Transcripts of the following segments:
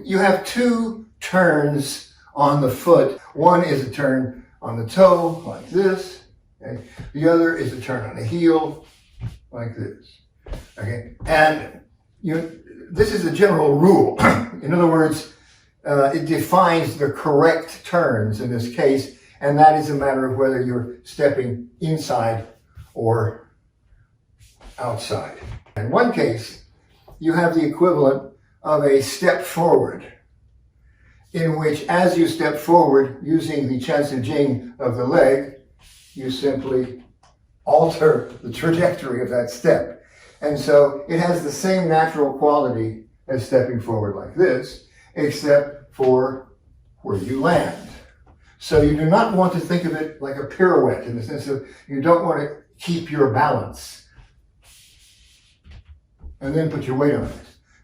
you have two turns on the foot. One is a turn on the toe, like this. Okay? The other is a turn on the heel, like this. Okay? And this is a general rule. In other words, it defines the correct turns in this case, and that is a matter of whether you're stepping inside or outside. In one case, you have the equivalent of a step forward, in which as you step forward using the Chansu Jing of the leg, you simply alter the trajectory of that step. And so it has the same natural quality as stepping forward like this, except for where you land. So you do not want to think of it like a pirouette in the sense of you don't want to keep your balance and then put your weight on it.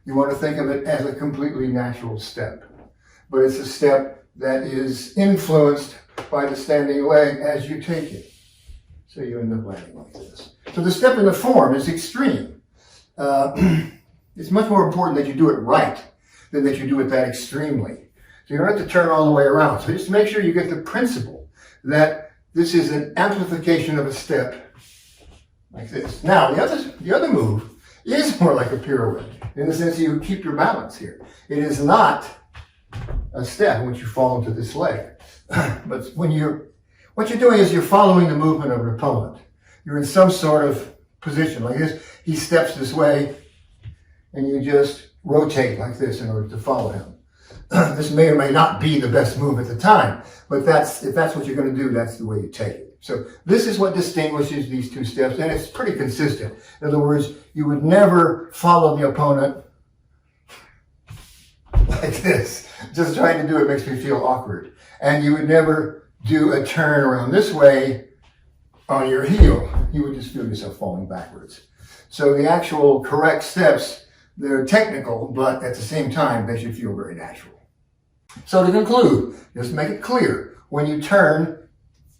You want to think of it as a completely natural step. But it's a step that is influenced by the standing leg as you take it. So you end up landing like this. So the step in the form is extreme. It's much more important that you do it right than that you do it that extremely. So you don't have to turn all the way around. So just make sure you get the principle that this is an amplification of a step like this. Now, the other move is more like a pirouette in the sense that you keep your balance here. It is not a step in which you fall into this leg. But what you're doing is you're following the movement of an opponent. You're in some sort of position like this. He steps this way, and you just rotate like this in order to follow him. This may or may not be the best move at the time, but if that's what you're going to do, that's the way you take it. So this is what distinguishes these two steps, and it's pretty consistent. In other words, you would never follow the opponent like this. Just trying to do it makes me feel awkward. And you would never do a turn around this way on your heel. You would just feel yourself falling backwards. So the actual correct steps, they're technical, but at the same time, they should feel very natural. So to conclude, just make it clear, when you turn,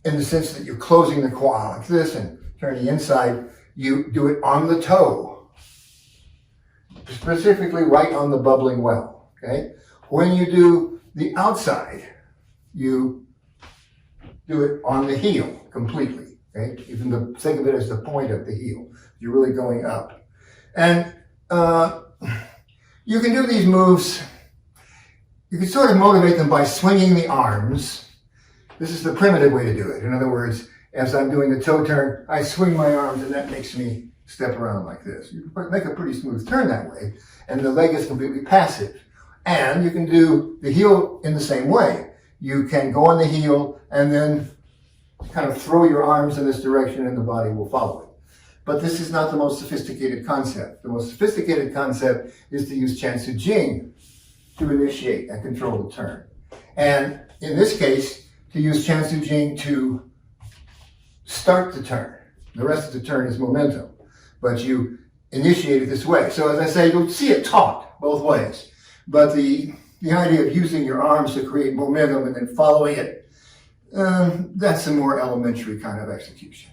in the sense that you're closing the quad like this and turning inside, you do it on the toe, specifically right on the bubbling well, okay? When you do the outside, you do it on the heel completely, okay? Even think of it as the point of the heel. You're really going up. And you can do these moves, you can sort of motivate them by swinging the arms. This is the primitive way to do it. In other words, as I'm doing the toe turn, I swing my arms and that makes me step around like this. You can make a pretty smooth turn that way, and the leg is completely passive. And you can do the heel in the same way. You can go on the heel and then kind of throw your arms in this direction and the body will follow it. But this is not the most sophisticated concept. The most sophisticated concept is to use Chansu Jing to initiate and control the turn. And in this case, to use Chansu Jing to start the turn. The rest of the turn is momentum, but you initiate it this way. So as I say, you'll see it taught both ways. But the idea of using your arms to create momentum and then following it, that's a more elementary kind of execution.